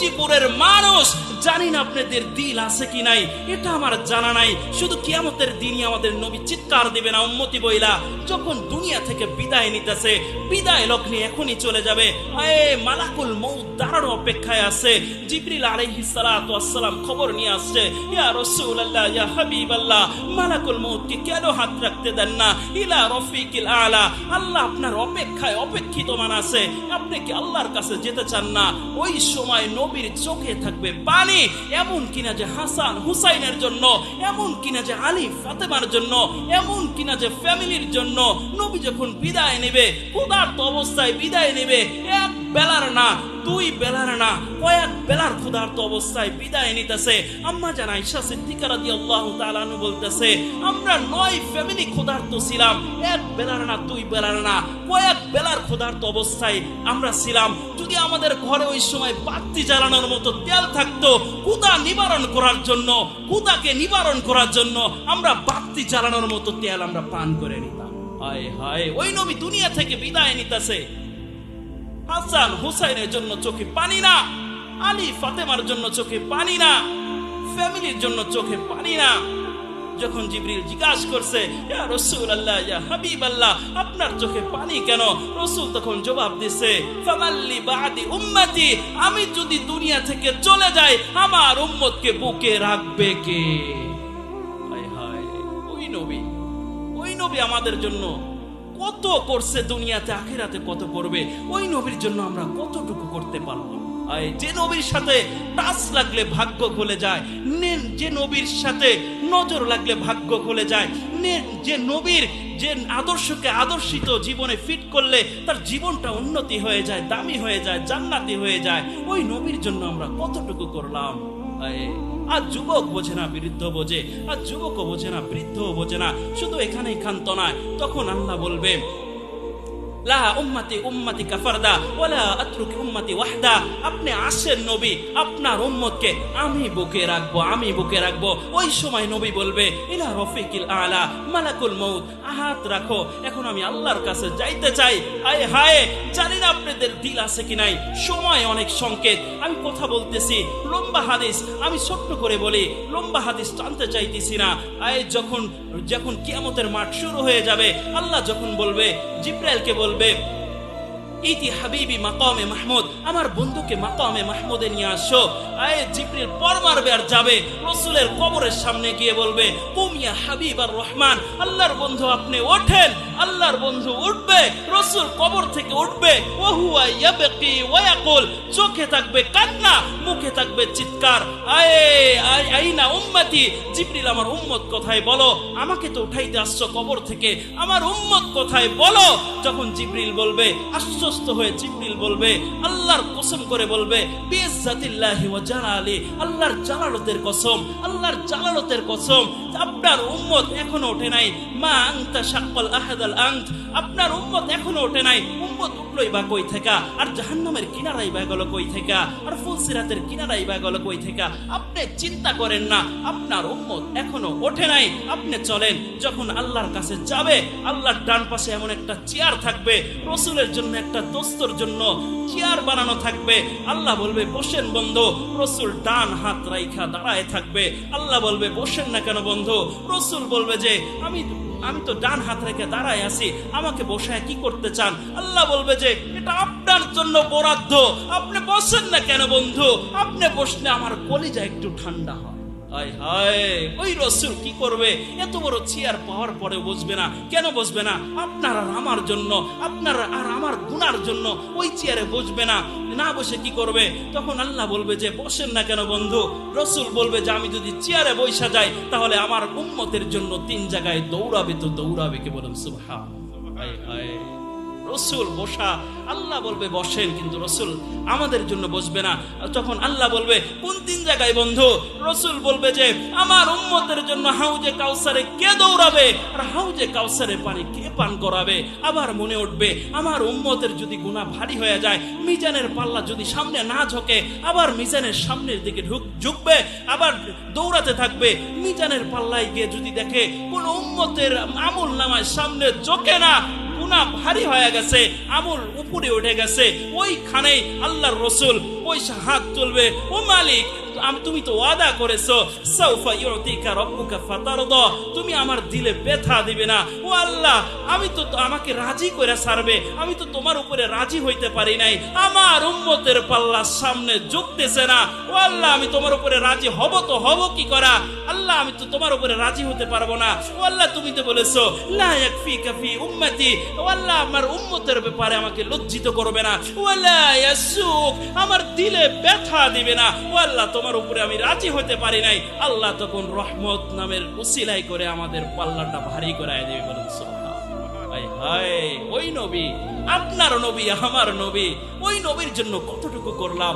মুজিবপুরের মানুষ, জানি না আপনাদের দিল আছে কি নাই, এটা আমার জানা নাই। শুধু কিয়ামতের দিনই আমাদের নবী চিৎকার দিবে না উম্মতি বইলা, যখন দুনিয়া থেকে বিদায় নিতেছে, বিদায় লগ্নে এখনই চলে যাবে। মালাকুল মউত দাঁড়ানোর অপেক্ষায় আছে। জিবরিল আলাইহিস সালাতু ওয়াস সালাম খবর নিয়ে আসছে, ইয়া রাসূলুল্লাহ, ইয়া হাবিবাল্লাহ, মালাকুল মউতকে কেন হাত রাখতে দেন না? ইলা রফিকিল আলা, আল্লাহ আপনার অপেক্ষায় অপেক্ষিত মান আছে, আপনি কি আল্লাহর কাছে যেতে চান না? ওই সময় নবীর চোখে থাকবে পানি, এমন কিনা যে হাসান হুসাইনের জন্য, এমন কিনা যে আলী ফাতেমার জন্য, এমন কিনা যে ফ্যামিলির জন্য। নবী যখন বিদায় নেবে, ক্ষুধার্ত অবস্থায় বিদায় নেবে, এক বেলার না, দুই বেলার না, কয়েক বেলার ক্ষুধার্ত অবস্থায় বিদায় নিতেছে। আম্মা জান আয়েশা সিদ্দিকা রাদিয়াল্লাহু তাআলা আনহা বলতেছে, আমরা 9 ফ্যামিলি ক্ষুধার্ত ছিলাম, এক বেলার না, দুই বেলার না, কয়েক বেলার ক্ষুধার্ত অবস্থায় আমরা ছিলাম। যদি আমাদের ঘরে ওই সময় বাতি জ্বালানোর মতো তেল থাকতো, ক্ষুধা নিবারণ করার জন্য, ক্ষুধাকে নিবারণ করার জন্য আমরা বাতি জ্বালানোর মতো তেল আমরা পান করে নিতাম। হায় হায়, ওই নবী দুনিয়া থেকে বিদায় নিতেছে, হাসান হুসাইনের জন্য চোখে পানি না, আলী ফাতেমার জন্য চোখে পানি না, ফ্যামিলির জন্য চোখে পানি না। যখন জিবরিল জিজ্ঞাসা করছে, ইয়া রাসূলুল্লাহ, ইয়া হাবিবাল্লাহ, আপনার চোখে পানি কেন? রাসূল তখন জবাব দিছে, ফামাল্লি বাদি উম্মতি, আমি যদি দুনিয়া থেকে চলে যাই, আমার উম্মতকে বুকে রাখবে কে? হায় হায়, ওই নবী আমাদের জন্য কত করছে, দুনিয়াতে আখিরাতে কত করবে। ওই নবীর জন্য আমরা কতটুকু করতে পারলাম? যে নবীর সাথে টাচ লাগলে ভাগ্য খুলে যায়, যে নবীর সাথে নজর লাগলে ভাগ্য খুলে যায়, যে নবীর যে আদর্শকে আদর্শিত জীবনে ফিট করলে তার জীবনটা উন্নতি হয়ে যায়, দামি হয়ে যায়, জান্নাতি হয়ে যায়, ওই নবীর জন্য আমরা কতটুকু করলাম? আর যুবক বোঝে না, বৃদ্ধ বোঝে, আর যুবকও বোঝে না, বৃদ্ধও বোঝে না। শুধু এখানেই ক্ষান্ত নয়, তখন আল্লাহ বলবে, লা উম্মতি উম্মতি কাফারদা ওয়ালা আতরুকি উম্মতি ওয়াহদা, আপনি আসেন নবী, আপনার উম্মতকে আমি বুকে রাখবো, আমি বুকে রাখবো। ওই সময় নবী বলবে, ইলা রফিকিল আলা, মালাকুল মউত, হাত রাখো, এখন আমি আল্লাহর কাছে যাইতে চাই। আয় হায়, জানি না আপনাদের দিল আছে কি নাই, সময় অনেক সংকেত, আমি কথা বলতেছি লম্বা হাদিস, আমি ছোট্ট করে বলি, লম্বা হাদিস টানতে চাইতেছি না। যখন কিয়ামতের মাঠ শুরু হয়ে যাবে, আল্লাহ যখন বলবে, জিবরাইলকে বলবে, ইতি হাবিবি মাকামে মাহমুদ, আমার বন্ধুকে মাকামে মাহমুদে নিয়ে আসো। জিবরিল পর মারবে আর যাবে, রাসূলের কবরের সামনে গিয়ে বলবে, কুম ইয়া হাবিবার রহমান, আল্লাহর বন্ধু আপনি ওঠেন। আল্লাহর বন্ধু উঠবে, রাসূল কবর থেকে উঠবে, ওয়া হুয়া ইয়াবকি ওয়া ইয়াকুল, চোখে থাকবে কান্না, মুখে থাকবে চিৎকার, আইনা উম্মতি, জিবরিল আমার উম্মত কোথায় বলো, আমাকে তো উঠাইতে আসছো কবর থেকে, আমার উম্মত কোথায় বলো। যখন জিবরিল বলবে, আশ্বস্ত হয়ে জিবরিল বলবে, আল্লাহর কসম করে বলবে, বিইজ্জাতিল্লাহি ওয়া জালালি, আল্লাহর জালালতের কসম, আল্লাহর জালালতের কসম, আপনার উম্মত এখনো ওঠে নাই। মা আনতা শাক্কাল আহাদাল আন্ত, আপনার উম্মত এখনো ওঠে নাই। উম্মত উঠলোই বা কই থেকে? আর জাহান্নামের কিনারাই বা গেল কই থেকে? আর ফুলসিরাতের কিনারাই বা গেল কই থেকে? আপনি চিন্তা করেন না, আপনার উম্মত এখনো ওঠে নাই। আপনি চলেন, যখন আল্লাহর কাছে যাবে, আল্লাহর ডান পাশে এমন একটা চেয়ার থাকবে, রাসূলের জন্য একটা দোস্তর জন্য চেয়ার বানানো থাকবে। আল্লাহ বলবে, বসেন বন্ধু। রাসূল ডান হাত রাইখা দাঁড়ায় থাকবে। আল্লাহ বলবে, বসেন না কেন বন্ধু? রাসূল বলবে যে, আমি তো ডান হাত রেখে দাঁড়ায় আছি, আমাকে বসায় কি করতে চান? আল্লাহ বলবে যে, এটা আপনার জন্য বরাদ্দ, আপনি বসেন না কেন বন্ধু? আপনি বসলে আমার কলিজা একটু ঠান্ডা হয়। হায় হায়, ওই রাসূল কি করবে? এত বড় চেয়ার পাওয়ার পরে বসবে না কেন? বসবে না আপনার আর আমার জন্য, আপনার আর আমার গুনার জন্য ওই চেয়ারে বসবে না। না বসে কি করবে? তখন আল্লাহ বলবে যে, বসেন না কেন বন্ধু? রাসূল বলবে যে, আমি যদি চেয়ারে বসা যাই, তাহলে আমার উম্মতের জন্য 3 জায়গায় দৌড়াবে, তো দৌড়াবে। কে বলেন সুবহানাল্লাহ? হায় হায়, রাসূল বসা, আল্লাহ বলবে বসেন, কিন্তু রাসূল আমাদের জন্য বসবে না। তখন আল্লাহ বলবে, কোন 3 জায়গায় বন্ধু? রাসূল বলবে যে, আমার উম্মতের জন্য হাউজে কাউসারে কে দৌড়াবে, আর হাউজে কাউসারে পানি কে পান করাবে। আবার মনে উঠবে, আমার উম্মতের যদি গুনাহ ভারী হয়ে যায়, মিজানের পাল্লা যদি সামনে না ঝোঁকে, আবার মিজানের সামনের দিকে ঝুঁকবে, আবার দৌড়াতে থাকবে। মিজানের পাল্লায় গিয়ে যদি দেখে কোন উম্মতের আমল নামায় সামনে ঝোঁকে না, গুনাহ ভারী হয়ে গেছে, আমল উপরে উঠে গেছে, ওইখানেই আল্লাহর রাসূল পয়সা হাত তুলবে, ও মালিক তুমি তো ওয়াদা করেছো সাউফা ইউতিকা রাব্বুকা ফাতারদা, তুমি আমার দিলে ব্যথা দিবে না। ও আল্লাহ, আমি তো আমাকে রাজি করে ছাড়বে, আমি তো তোমার উপরে রাজি হইতে পারি নাই, আমার উম্মতের পাল্লা সামনে ঝুঁকতেছে না। ও আল্লাহ, আমি তোমার উপরে রাজি হব তো হব কি করা? আল্লাহ, আমি তো তোমার উপরে রাজি হতে পারবো না। ও আল্লাহ, তুমি তো বলেছো লা ইয়াকফিকা ফি উম্মতি, ও আল্লাহ আমার উম্মতের ব্যাপারে আমাকে লজ্জিত করবে না। ওয়ালা ইয়াসুক, আমার দিলে ব্যথা দিবে না। ও আল্লাহ, তোমার উপরে আমি রাজি হতে পারি নাই। আল্লাহ তখন রহমত নামের উসিলাই করে আমাদের পাল্লাটা ভারী করায় দেবে। বলুন সুবহানাল্লাহ। হায় হায়, ওই নবী, আপনার নবী, আমার নবী, ওই নবীর জন্য কতটুকু করলাম।